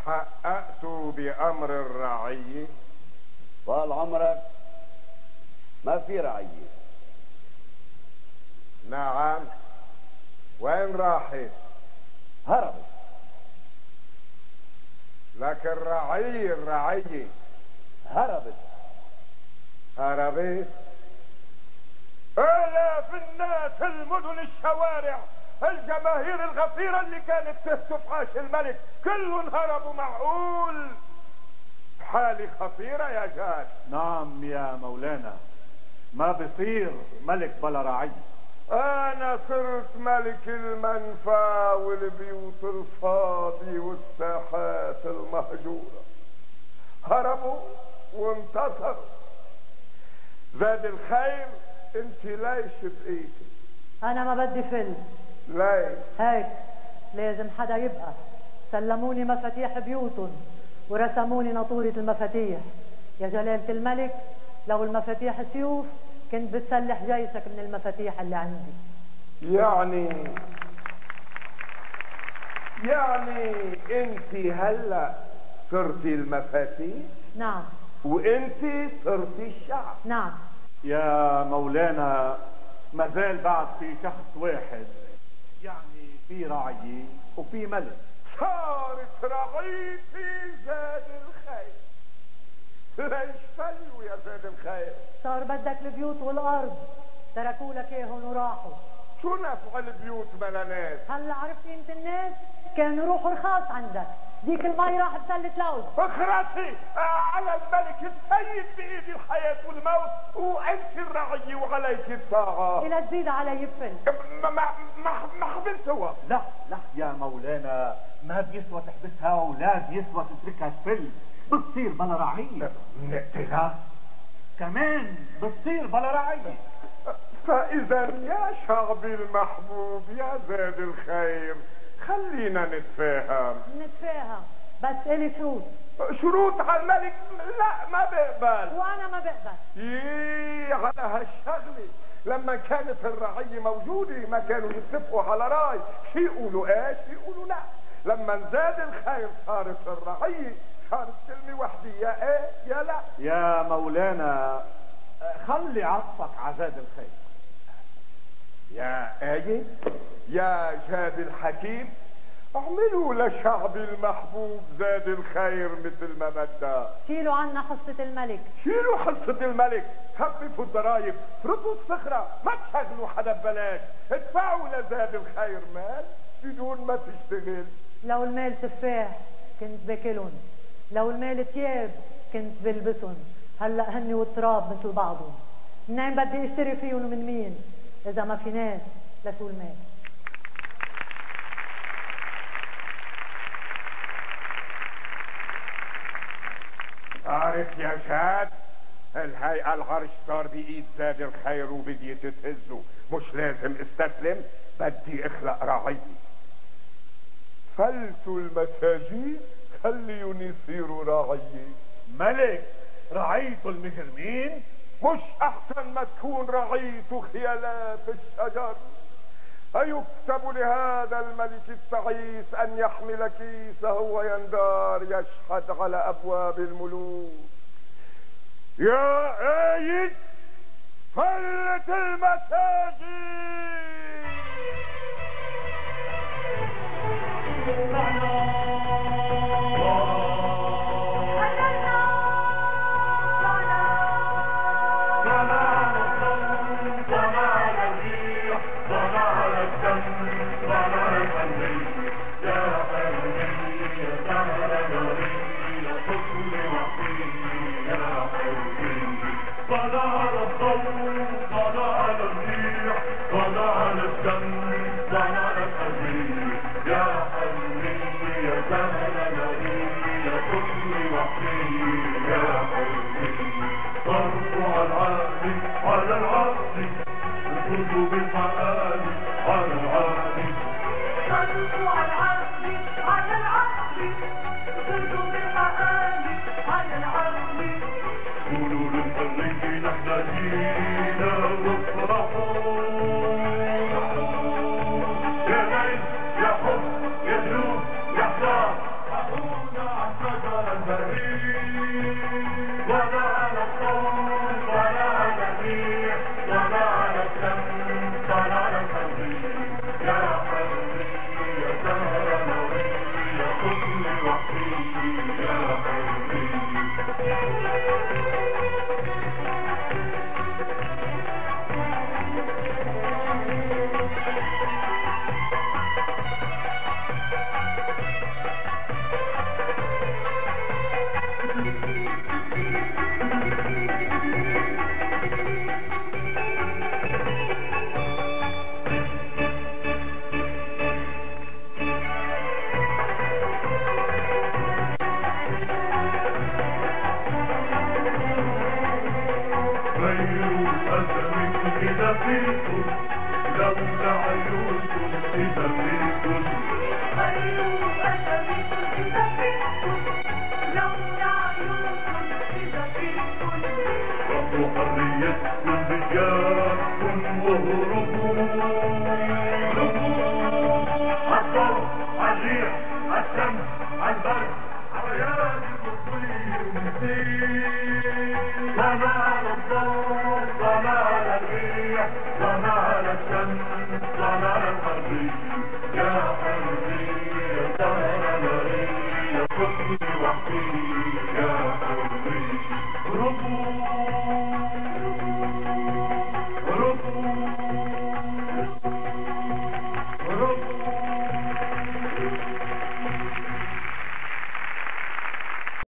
حققت بأمر الرعية؟ طال عمرك ما في رعية. نعم. وين راحت؟ هربت. لكن الرعية هربت. هربت؟ آلاف الناس، المدن، الشوارع، الجماهير الغفيرة اللي كانت تهتف عاش الملك كلهم هربوا. معقول حالي خطيرة يا جاد؟ نعم يا مولانا، ما بصير ملك بلا رعية. أنا صرت ملك المنفى والبيوت الفاضية والساحات المهجورة. هربوا وانتصروا. زاد الخير، انت ليش بقيتي؟ انا ما بدي فل. ليش؟ هيك لازم حدا يبقى. سلموني مفاتيح بيوتهم ورسموني ناطورة المفاتيح. يا جلالة الملك، لو المفاتيح سيوف كنت بتسلح جيشك من المفاتيح اللي عندي. يعني انت هلا صرتي المفاتيح؟ نعم. وانت صرتي الشعب؟ نعم. يا مولانا، ما زال بعد في شخص واحد، يعني في رعية وفي ملك. صارت رعيتي زاد الخير. ليش فلوا يا زاد الخير؟ صار بدك البيوت والارض، تركوا لك اياهم وراحوا. شو نفع البيوت بلا ناس؟ هلا عرفت قيمة الناس؟ كانوا يروحوا رخاص عندك. ديك المي راح بسلة لوز. اخرسي على الملك السيد بايدي الحياة والموت، وانت الرعية وعليك الطاعة. الى تزيد علي بفل. ما حبلتوها. لا يا مولانا، ما بيسوى تحبسها ولا بيسوى تتركها تفل. بتصير بلا رعية. نقتلها كمان بتصير بلا رعية. فاذا يا شعبي المحبوب يا زاد الخير، خلينا نتفاهم. بس الي شروط. شروط على الملك؟ لا ما بقبل. وانا ما بقبل. على هالشغله، لما كانت الرعيه موجوده ما كانوا يتفقوا على راي، شي يقولوا ايه شي يقولوا لا. لما زاد الخير صارت الرعيه صارت كلمه وحده، يا ايه يا لا. يا مولانا، خلي عطفك على زاد الخير. يا ايه يا جاد الحكيم، اعملوا لشعبي المحبوب زاد الخير مثل ما بدها. شيلوا عنا حصة الملك. شيلوا حصة الملك، خففوا الضرايب، افرضوا الصخرة، ما تشغلوا حدا ببلاش، ادفعوا لزاد الخير مال بدون ما تشتغل. لو المال تفاح كنت باكلهم، لو المال ثياب كنت بلبسهم. هلا هني والتراب مثل بعضهم. منين بدي اشتري فيهم ومن مين؟ اذا ما في ناس لشو المال؟ عارف يا شاد، الهيئة العرش صار بإيد زاد الخير وبدي تتهزه. مش لازم استسلم، بدي اخلق رعية. فلتوا المساجين خليهم يصيروا رعية. ملك رعيته المجرمين؟ مش احسن ما تكون رعيته خيالات الشجر؟ أيكتب لهذا الملك التعيس أن يحمل كيسه ويندار يشحت على أبواب الملوك؟ يا آيد فلت المساجد. الشجر البريء ولا على الصوت ولا على الريح ولا على الشمس ولا على الحرية يا حرية يا سهرة نورية يا طفل وحيد يا حرية إذا فيكم لو تعيوكم إذا فيكم خير أسمكم إذا فيكم لو تعيوكم إذا فيكم ربوا حريتكم بجاركم وهربوا عالضوء عالريح عالشمس عالبرد عالرياض كل يوم وما على الضوء وما على الريح وما على الشمس وما على الحرية يا حرية يا سهرة نارية يا حسن وحيد يا حرية ربوا